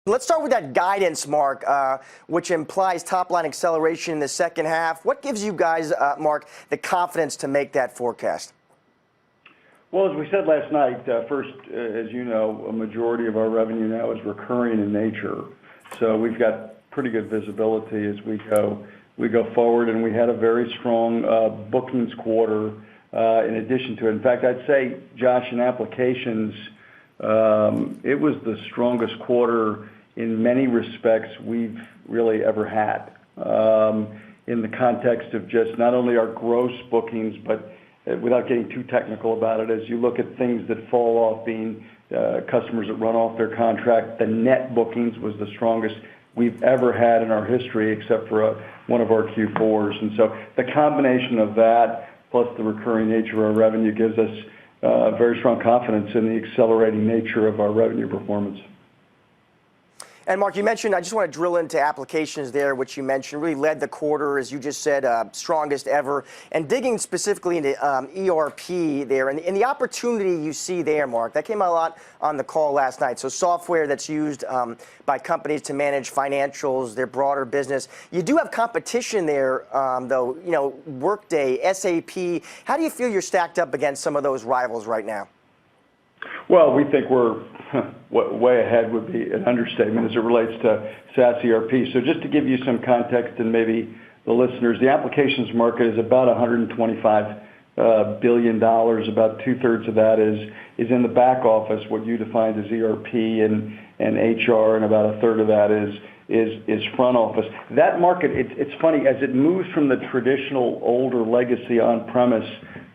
Let's start with that guidance, Mark, which implies top-line acceleration in the second half. What gives you guys, Mark, the confidence to make that forecast? Well, as we said last night, first, as you know, a majority of our revenue now is recurring in nature. So we've got pretty good visibility as we go forward, and we had a very strong bookings quarter in addition to it. In fact, I'd say, Josh, in applications, it was the strongest quarter in many respects we've really ever had, in the context of just not only our gross bookings, but without getting too technical about it, as you look at things that fall off, being customers that run off their contract, the net bookings was the strongest we've ever had in our history, except for one of our Q4s. And so the combination of that plus the recurring nature of our revenue gives us very strong confidence in the accelerating nature of our revenue performance. And Mark, you mentioned, I just want to drill into applications there, which you mentioned really led the quarter, as you just said, strongest ever. And digging specifically into ERP there, and the opportunity you see there, Mark, that came out a lot on the call last night. So software that's used by companies to manage financials, their broader business. You do have competition there, though, you know, Workday, SAP. How do you feel you're stacked up against some of those rivals right now? Well, we think we're way ahead would be an understatement as it relates to SaaS ERP. So just to give you some context and maybe the listeners, the applications market is about $125 billion. About two-thirds of that is in the back office, what you defined as ERP and HR, and about a third of that is front office. That market, it's funny, as it moves from the traditional older legacy on-premise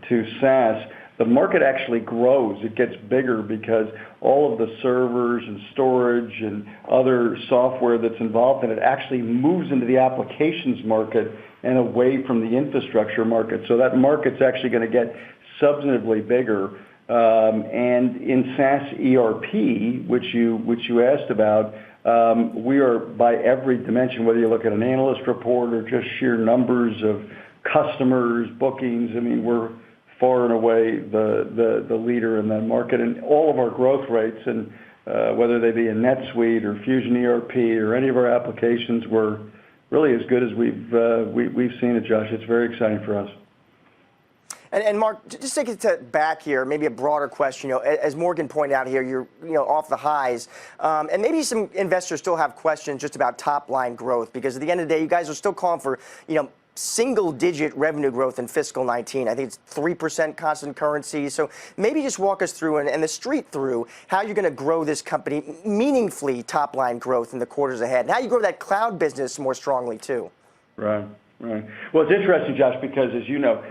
to SaaS, the market actually grows. It gets bigger because all of the servers and storage and other software that's involved in it actually moves into the applications market and away from the infrastructure market. So that market's actually going to get substantively bigger. And in SaaS ERP, which you asked about, we are by every dimension, whether you look at an analyst report or just sheer numbers of customers, bookings, I mean, we're far and away the leader in that market, and all of our growth rates, and whether they be in NetSuite or Fusion ERP or any of our applications, were really as good as we've seen it, Josh. It's very exciting for us. And Mark, just take it back here, maybe a broader question. You know, as Morgan pointed out here, you're off the highs, and maybe some investors still have questions just about top line growth, because at the end of the day, you guys are still calling for single-digit revenue growth in fiscal 19. I think it's 3% constant currency. So maybe just walk us through and the street through how you're going to grow this company meaningfully, top-line growth in the quarters ahead, and how you grow that cloud business more strongly too. Right. Well, it's interesting, Josh, because as you know,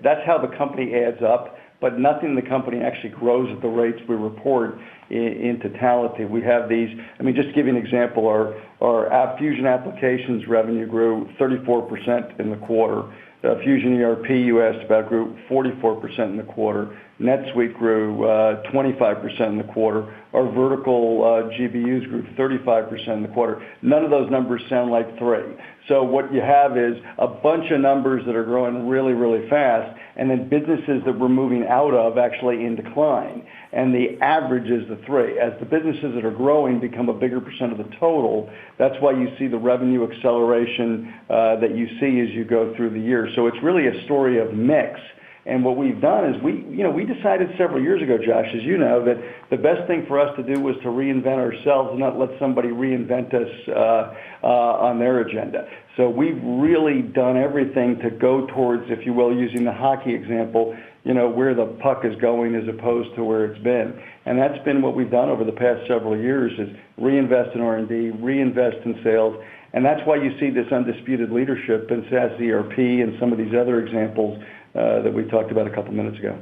that's how the company adds up, but nothing in the company actually grows at the rates we report in totality. We have these, I mean, just to give you an example, our Fusion applications revenue grew 34% in the quarter. Fusion ERP, you asked about, grew 44% in the quarter. NetSuite grew 25% in the quarter. Our vertical GBUs grew 35% in the quarter. None of those numbers sound like three. So what you have is a bunch of numbers that are growing really, really fast, and then businesses that we're moving out of actually in decline. And the average is the three. As the businesses that are growing become a bigger percent of the total, that's why you see the revenue acceleration that you see as you go through the year. So it's really a story of mix. And what we've done is we decided several years ago, Josh, as you know, that the best thing for us to do was to reinvent ourselves and not let somebody reinvent us on their agenda. So we've really done everything to go towards, if you will, using the hockey example, where the puck is going as opposed to where it's been. And that's been what we've done over the past several years, is reinvest in R&D, reinvest in sales. And that's why you see this undisputed leadership in SaaS ERP and some of these other examples that we talked about a couple minutes ago.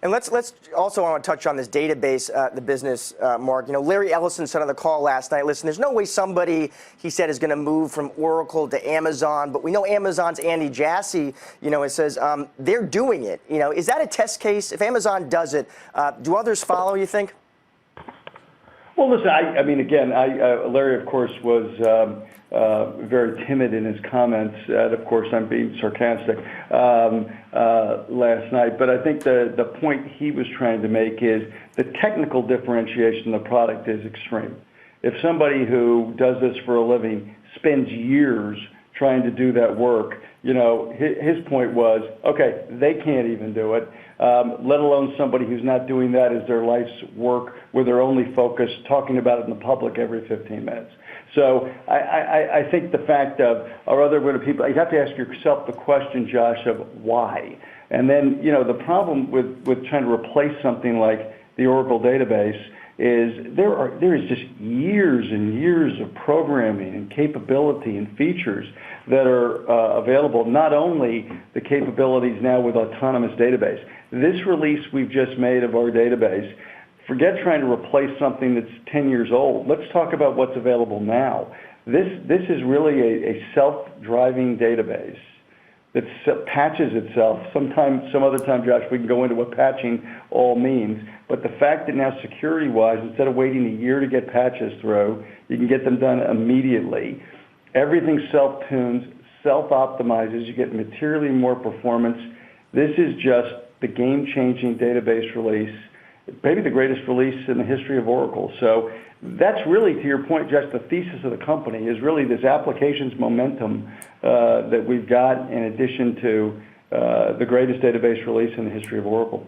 And let's also want to touch on this database, the business, Mark. Larry Ellison said on the call last night, listen, there's no way somebody, he said, is going to move from Oracle to Amazon, but we know Amazon's Andy Jassy, it says they're doing it. Is that a test case? If Amazon does it, do others follow, you think? Well, listen, I mean, again, Larry, of course, was very timid in his comments. And of course, I'm being sarcastic last night. But I think the point he was trying to make is the technical differentiation of the product is extreme. If somebody who does this for a living spends years trying to do that work, you know, his point was, okay, they can't even do it, let alone somebody who's not doing that as their life's work, where they're only focused talking about it in the public every 15 minutes. So I think the fact of, are other people, you have to ask yourself the question, Josh, of why. And then, you know, the problem with trying to replace something like the Oracle database is there is just years and years of programming and capability and features that are available, not only the capabilities now with autonomous database. This release we've just made of our database, forget trying to replace something that's 10 years old. Let's talk about what's available now. This is really a self-driving database that patches itself. Some other time, Josh, we can go into what patching all means. But the fact that now security-wise, instead of waiting a year to get patches through, you can get them done immediately. Everything self-tunes, self-optimizes. You get materially more performance. This is just the game-changing database release, maybe the greatest release in the history of Oracle. So that's really, to your point, Josh, the thesis of the company is really this applications momentum that we've got in addition to the greatest database release in the history of Oracle.